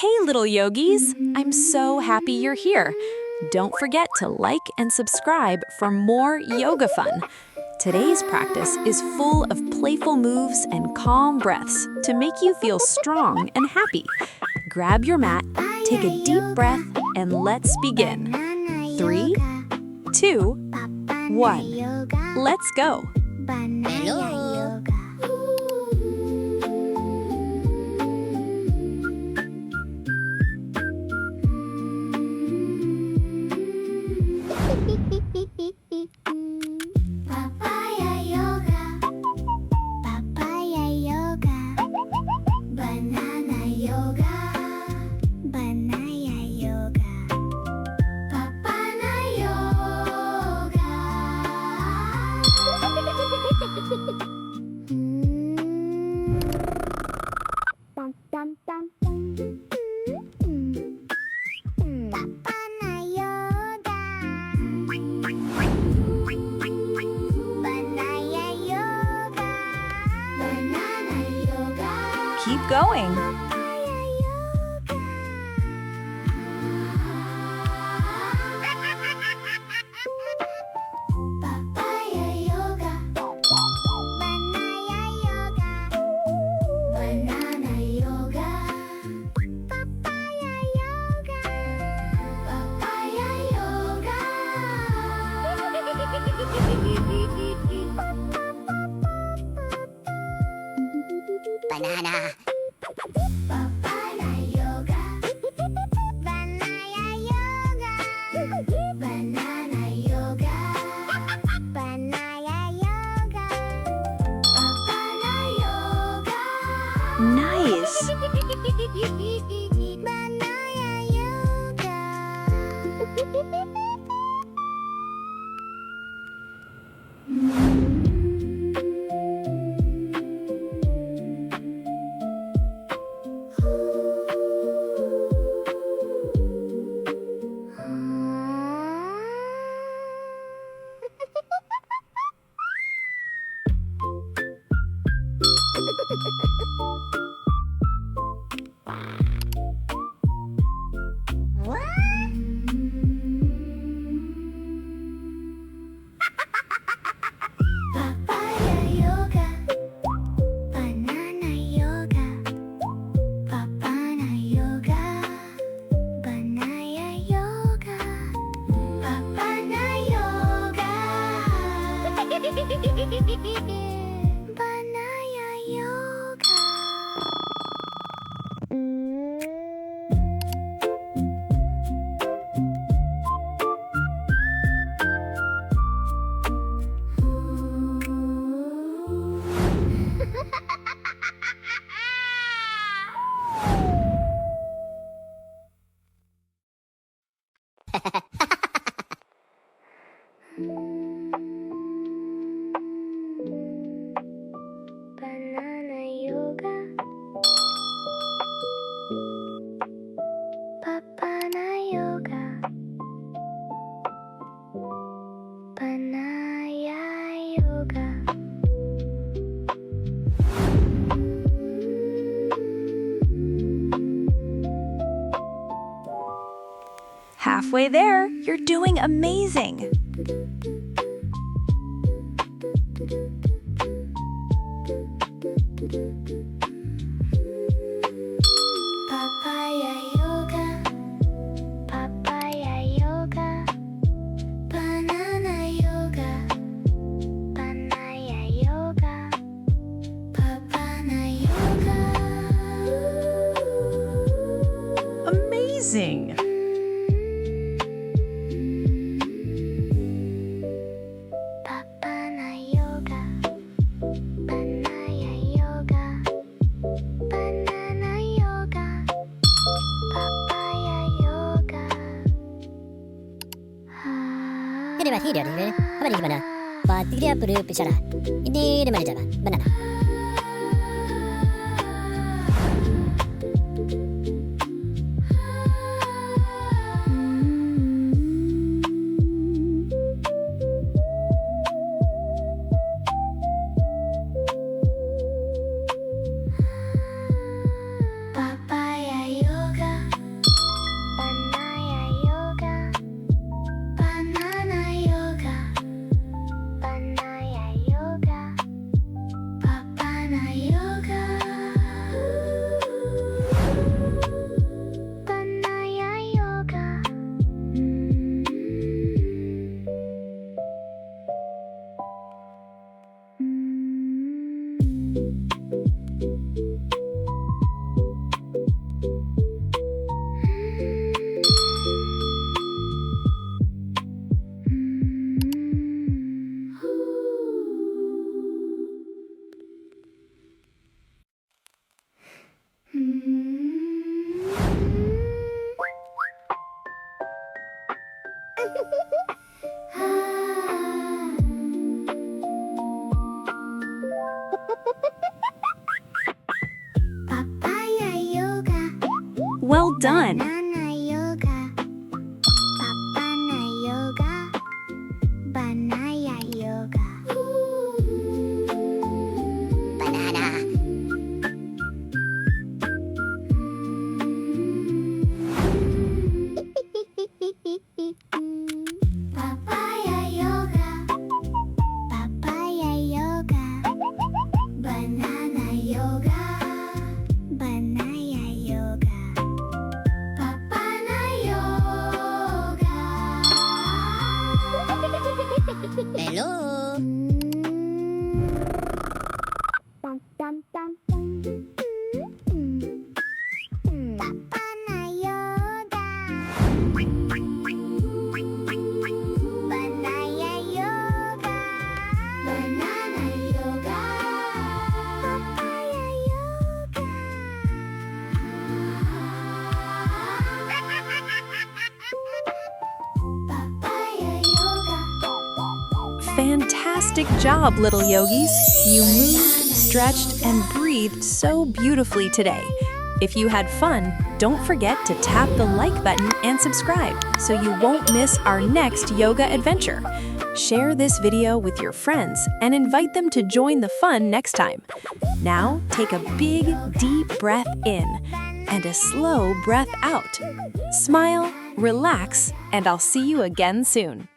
Hey, little yogis! I'm so happy you're here. Don't forget to like and subscribe for more yoga fun. Today's practice is full of playful moves and calm breaths to make you feel strong and happy. Grab your mat, take a deep breath, and let's begin. 3, 2, 1. Let's go. Hello. Papaya yoga, papaya yoga, banana yoga, banana yoga, papaya yoga. Dum dum dum dum. Papaya yoga. Banana yoga. Banana yoga. Keep going. Papaya yoga. Papaya yoga. Banana yoga. Banana yoga. Papaya yoga. Papaya yoga. Banana. Papaya yoga. Banana yoga. Banana yoga. Banana yoga. Papaya yoga. Nice. Banana yoga. Papaya yoga, banana yoga, papaya yoga, banana yoga, papaya yoga, banana yoga. Banana yoga, papaya yoga, banana yoga. Halfway there, you're doing amazing. Papaya yoga, papaya yoga, banana yoga, banana yoga, papaya yoga. Amazing. Papaya yoga, banana yoga, banana yoga, papaya yoga. Ini mah tidak ini. Apa ni gimana? Pati dia perlu bicara. Ini di mana jalan? Banana. Papaya yoga, Well done! Banana yoga. Papana yoga. Banana yoga. Banana. Papaya yoga. Papaya yoga. Banana yoga. Banana yoga. Papana yoga. Hello. Dum, dum, dum, dum. Papana yoga. Banana yoga. Banana yoga. Papaya yoga. Papaya yoga. Fantastic job, little yogis! You moved, stretched, and breathed so beautifully today. If you had fun, don't forget to tap the like button and subscribe so you won't miss our next yoga adventure. Share this video with your friends and invite them to join the fun next time. Now, take a big, deep breath in and a slow breath out. Smile, relax, and I'll see you again soon.